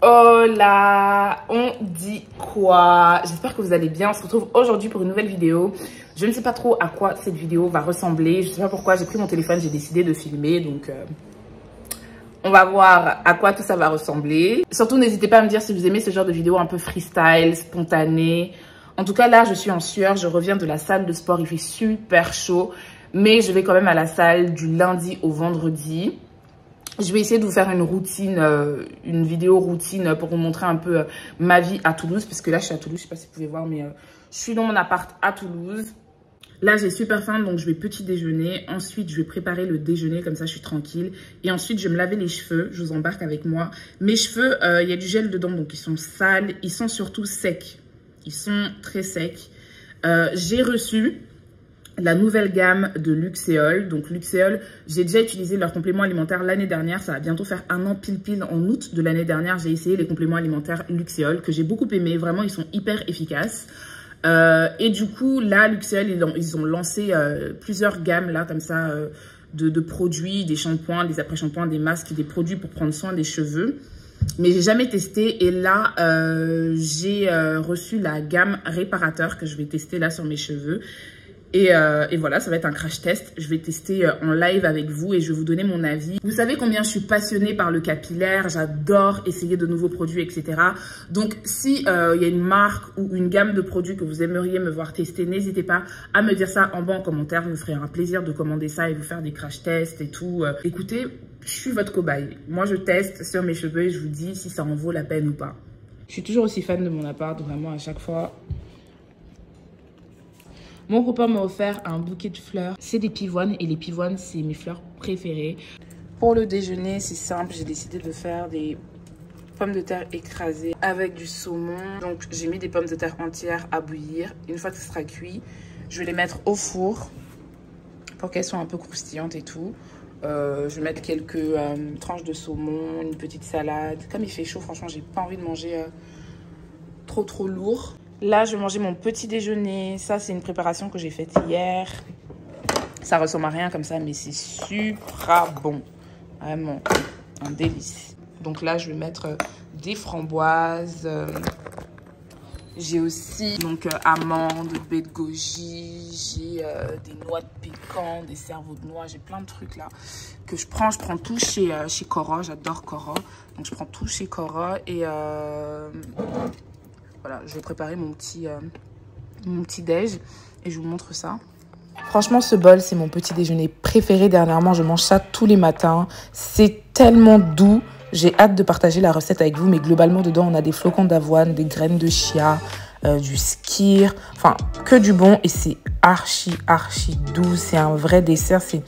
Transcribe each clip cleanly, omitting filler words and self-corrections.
Hola, on dit quoi? J'espère que vous allez bien. On se retrouve aujourd'hui pour une nouvelle vidéo. Je ne sais pas trop à quoi cette vidéo va ressembler. Je ne sais pas pourquoi j'ai pris mon téléphone, j'ai décidé de filmer. Donc, on va voir à quoi tout ça va ressembler. Surtout, n'hésitez pas à me dire si vous aimez ce genre de vidéo un peu freestyle, spontané. En tout cas, là, je suis en sueur. Je reviens de la salle de sport. Il fait super chaud. Mais je vais quand même à la salle du lundi au vendredi. Je vais essayer de vous faire une routine, une vidéo routine pour vous montrer un peu ma vie à Toulouse. Parce que là, je suis à Toulouse, je ne sais pas si vous pouvez voir, mais je suis dans mon appart à Toulouse. Là, j'ai super faim, donc je vais petit déjeuner. Ensuite, je vais préparer le déjeuner, comme ça, je suis tranquille. Et ensuite, je vais me laver les cheveux. Je vous embarque avec moi. Mes cheveux, il y a du gel dedans, donc ils sont sales. Ils sont surtout secs. Ils sont très secs. J'ai reçu la nouvelle gamme de Luxéol. Donc Luxéol, j'ai déjà utilisé leurs compléments alimentaires l'année dernière. Ça va bientôt faire un an pile en août de l'année dernière. J'ai essayé les compléments alimentaires Luxéol que j'ai beaucoup aimé. Vraiment, ils sont hyper efficaces. Et du coup, là, Luxéol, ils ont lancé plusieurs gammes là comme ça de produits, des shampoings, des après-shampoings, des masques, des produits pour prendre soin des cheveux. Mais j'ai jamais testé et là, j'ai reçu la gamme réparateur que je vais tester là sur mes cheveux. Et voilà, ça va être un crash test. Je vais tester en live avec vous et je vais vous donner mon avis. Vous savez combien je suis passionnée par le capillaire. J'adore essayer de nouveaux produits, etc. Donc, si y a une marque ou une gamme de produits que vous aimeriez me voir tester, n'hésitez pas à me dire ça en bas en commentaire. Je me ferai un plaisir de commander ça et vous faire des crash tests et tout. Écoutez, je suis votre cobaye. Moi, je teste sur mes cheveux et je vous dis si ça en vaut la peine ou pas. Je suis toujours aussi fan de mon appart, vraiment à chaque fois. Mon copain m'a offert un bouquet de fleurs. C'est des pivoines et les pivoines, c'est mes fleurs préférées. Pour le déjeuner, c'est simple. J'ai décidé de faire des pommes de terre écrasées avec du saumon. Donc, j'ai mis des pommes de terre entières à bouillir. Une fois que ce sera cuit, je vais les mettre au four pour qu'elles soient un peu croustillantes et tout. Je vais mettre quelques tranches de saumon, une petite salade. Comme il fait chaud, franchement, j'ai pas envie de manger trop lourd. Là, je vais manger mon petit déjeuner. Ça, c'est une préparation que j'ai faite hier. Ça ressemble à rien comme ça, mais c'est super bon. Vraiment, un délice. Donc là, je vais mettre des framboises. J'ai aussi donc amandes, baies de goji. J'ai des noix de pécan, des cerveaux de noix. J'ai plein de trucs là que je prends. Je prends tout chez Cora. J'adore Cora. Donc, je prends tout chez Cora et... voilà, je vais préparer mon petit déj et je vous montre ça. Franchement, ce bol, c'est mon petit déjeuner préféré dernièrement. Je mange ça tous les matins. C'est tellement doux. J'ai hâte de partager la recette avec vous. Mais globalement, dedans, on a des flocons d'avoine, des graines de chia, du skyr. Enfin, que du bon. Et c'est archi doux. C'est un vrai dessert. C'est...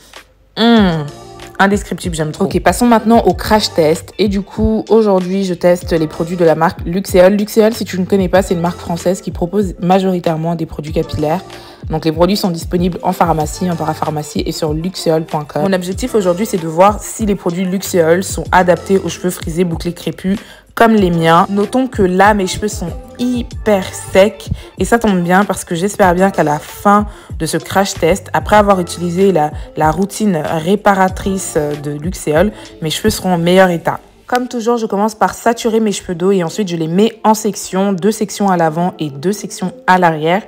indescriptible, j'aime trop. Ok, passons maintenant au crash test. Et du coup, aujourd'hui, je teste les produits de la marque Luxéol. Luxéol, si tu ne connais pas, c'est une marque française qui propose majoritairement des produits capillaires. Donc, les produits sont disponibles en pharmacie, en parapharmacie et sur luxéol.com. Mon objectif aujourd'hui, c'est de voir si les produits Luxéol sont adaptés aux cheveux frisés, bouclés, crépus, comme les miens. Notons que là, mes cheveux sont hyper secs et ça tombe bien parce que j'espère bien qu'à la fin de ce crash test, après avoir utilisé la routine réparatrice de Luxéol, mes cheveux seront en meilleur état. Comme toujours, je commence par saturer mes cheveux d'eau et ensuite je les mets en sections, 2 sections à l'avant et 2 sections à l'arrière.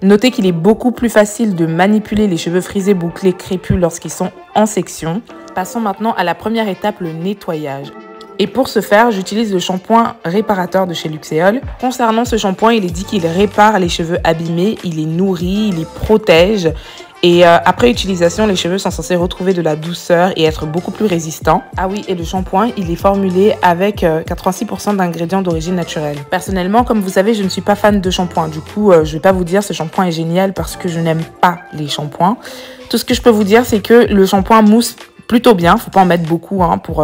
Notez qu'il est beaucoup plus facile de manipuler les cheveux frisés, bouclés, crépus lorsqu'ils sont en section. Passons maintenant à la première étape, le nettoyage. Et pour ce faire, j'utilise le shampoing réparateur de chez Luxéol. Concernant ce shampoing, il est dit qu'il répare les cheveux abîmés, il les nourrit, il les protège. Et après utilisation, les cheveux sont censés retrouver de la douceur et être beaucoup plus résistants. Ah oui, et le shampoing, il est formulé avec 86% d'ingrédients d'origine naturelle. Personnellement, comme vous savez, je ne suis pas fan de shampoing. Du coup, je ne vais pas vous dire ce shampoing est génial parce que je n'aime pas les shampoings. Tout ce que je peux vous dire, c'est que le shampoing mousse plutôt bien. Faut pas en mettre beaucoup hein, pour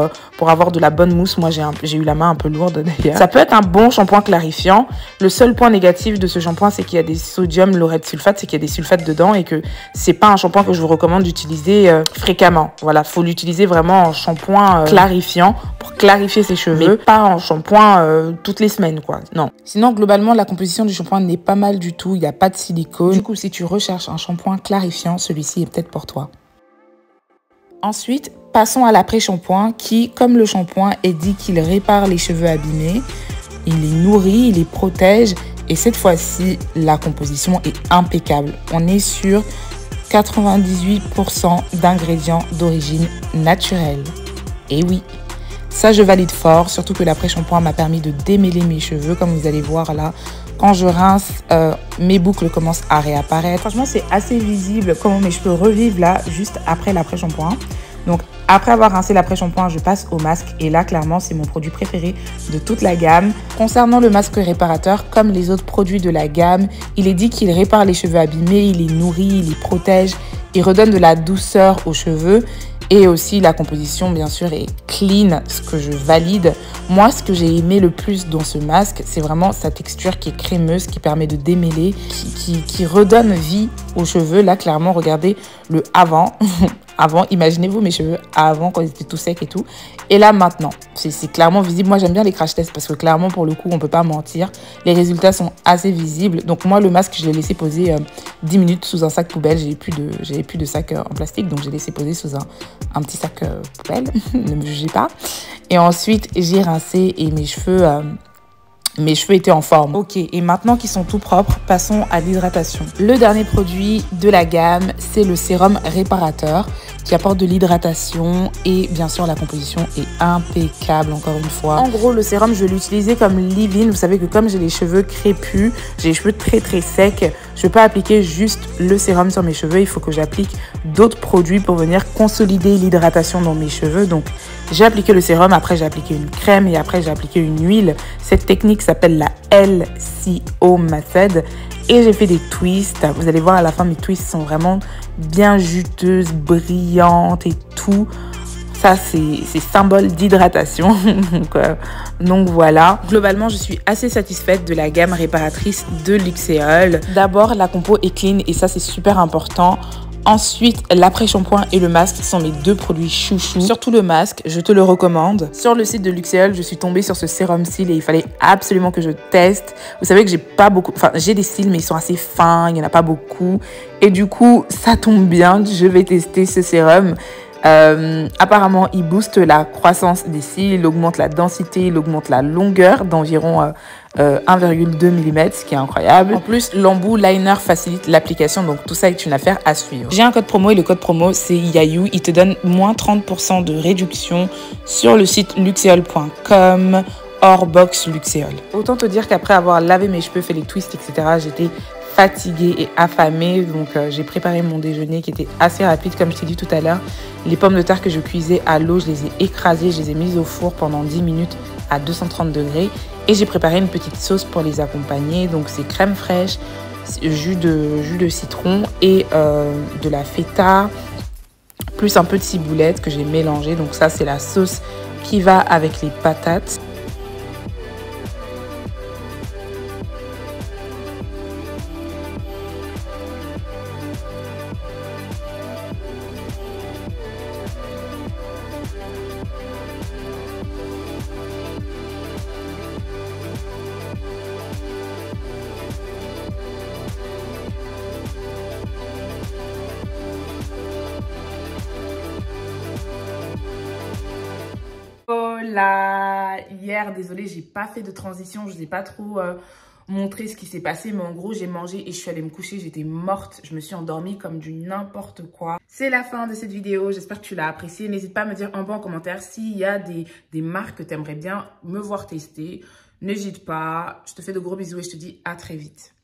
avoir de la bonne mousse. Moi, j'ai eu la main un peu lourde d'ailleurs. Ça peut être un bon shampoing clarifiant. Le seul point négatif de ce shampoing, c'est qu'il y a des sodium laureth sulfate, c'est qu'il y a des sulfates dedans et que c'est pas un shampoing que je vous recommande d'utiliser fréquemment. Voilà, faut l'utiliser vraiment en shampoing clarifiant pour clarifier ses cheveux, mais pas en shampoing toutes les semaines, quoi. Non. Sinon, globalement, la composition du shampoing n'est pas mal du tout. Il n'y a pas de silicone. Du coup, si tu recherches un shampoing clarifiant, celui-ci est peut-être pour toi. Ensuite, passons à l'après-shampoing qui, comme le shampoing, est dit qu'il répare les cheveux abîmés. Il les nourrit, il les protège. Et cette fois-ci, la composition est impeccable. On est sur 98% d'ingrédients d'origine naturelle. Et oui, ça je valide fort, surtout que l'après-shampoing m'a permis de démêler mes cheveux, comme vous allez voir là. Quand je rince, mes boucles commencent à réapparaître. Franchement, c'est assez visible comment mes cheveux revivent là, juste après l'après-shampoing. Donc, après avoir rincé l'après-shampoing, je passe au masque. Et là, clairement, c'est mon produit préféré de toute la gamme. Concernant le masque réparateur, comme les autres produits de la gamme, il est dit qu'il répare les cheveux abîmés, il les nourrit, il les protège, il redonne de la douceur aux cheveux. Et aussi, la composition, bien sûr, est clean, ce que je valide. Moi, ce que j'ai aimé le plus dans ce masque, c'est vraiment sa texture qui est crémeuse, qui permet de démêler, qui redonne vie aux cheveux. Là, clairement, regardez le avant. Avant, imaginez-vous mes cheveux avant, quand ils étaient tout secs et tout. Et là, maintenant, c'est clairement visible. Moi, j'aime bien les crash tests parce que clairement, pour le coup, on ne peut pas mentir. Les résultats sont assez visibles. Donc, moi, le masque, je l'ai laissé poser 10 minutes sous un sac poubelle. J'avais plus de sac en plastique, donc j'ai laissé poser sous un petit sac poubelle. Ne me jugez pas. Et ensuite, j'ai rincé et mes cheveux étaient en forme. Ok, et maintenant qu'ils sont tout propres, passons à l'hydratation. Le dernier produit de la gamme, c'est le sérum réparateur qui apporte de l'hydratation et bien sûr la composition est impeccable encore une fois. En gros, le sérum, je vais l'utiliser comme leave-in. Vous savez que comme j'ai les cheveux crépus, j'ai les cheveux très très secs, je ne peux pas appliquer juste le sérum sur mes cheveux. Il faut que j'applique d'autres produits pour venir consolider l'hydratation dans mes cheveux. Donc, j'ai appliqué le sérum, après j'ai appliqué une crème et après j'ai appliqué une huile. Cette technique s'appelle la LCO Method et j'ai fait des twists. Vous allez voir à la fin, mes twists sont vraiment bien juteuses, brillantes et tout. Ça, c'est symbole d'hydratation. donc voilà. Globalement, je suis assez satisfaite de la gamme réparatrice de Luxéol. D'abord, la compo est clean et ça, c'est super important. Ensuite, l'après-shampoing et le masque sont mes deux produits chouchous. Surtout le masque, je te le recommande. Sur le site de Luxéol, je suis tombée sur ce sérum cils et il fallait absolument que je teste. Vous savez que j'ai pas beaucoup... Enfin, j'ai des cils, mais ils sont assez fins, il n'y en a pas beaucoup. Et du coup, ça tombe bien, je vais tester ce sérum. Apparemment, il booste la croissance des cils, il augmente la densité, il augmente la longueur d'environ 1,2 mm, ce qui est incroyable. En plus, l'embout liner facilite l'application, donc tout ça est une affaire à suivre. J'ai un code promo et le code promo c'est YAYOU. Il te donne moins 30% de réduction sur le site luxéol.com hors box Luxéol. Autant te dire qu'après avoir lavé mes cheveux, fait les twists, etc., j'étais fatiguée et affamée, donc j'ai préparé mon déjeuner qui était assez rapide comme je t'ai dit tout à l'heure. Les pommes de terre que je cuisais à l'eau, je les ai écrasées, je les ai mises au four pendant 10 minutes à 230 degrés et j'ai préparé une petite sauce pour les accompagner. Donc c'est crème fraîche, jus de citron et de la feta plus un peu de ciboulette que j'ai mélangé. Donc ça, c'est la sauce qui va avec les patates. Là, hier, désolée, j'ai pas fait de transition, je vous ai pas trop montré ce qui s'est passé, mais en gros, j'ai mangé et je suis allée me coucher, j'étais morte, je me suis endormie comme du n'importe quoi. C'est la fin de cette vidéo, j'espère que tu l'as appréciée. N'hésite pas à me dire en bas en commentaire s'il y a des marques que tu aimerais bien me voir tester. N'hésite pas, je te fais de gros bisous et je te dis à très vite.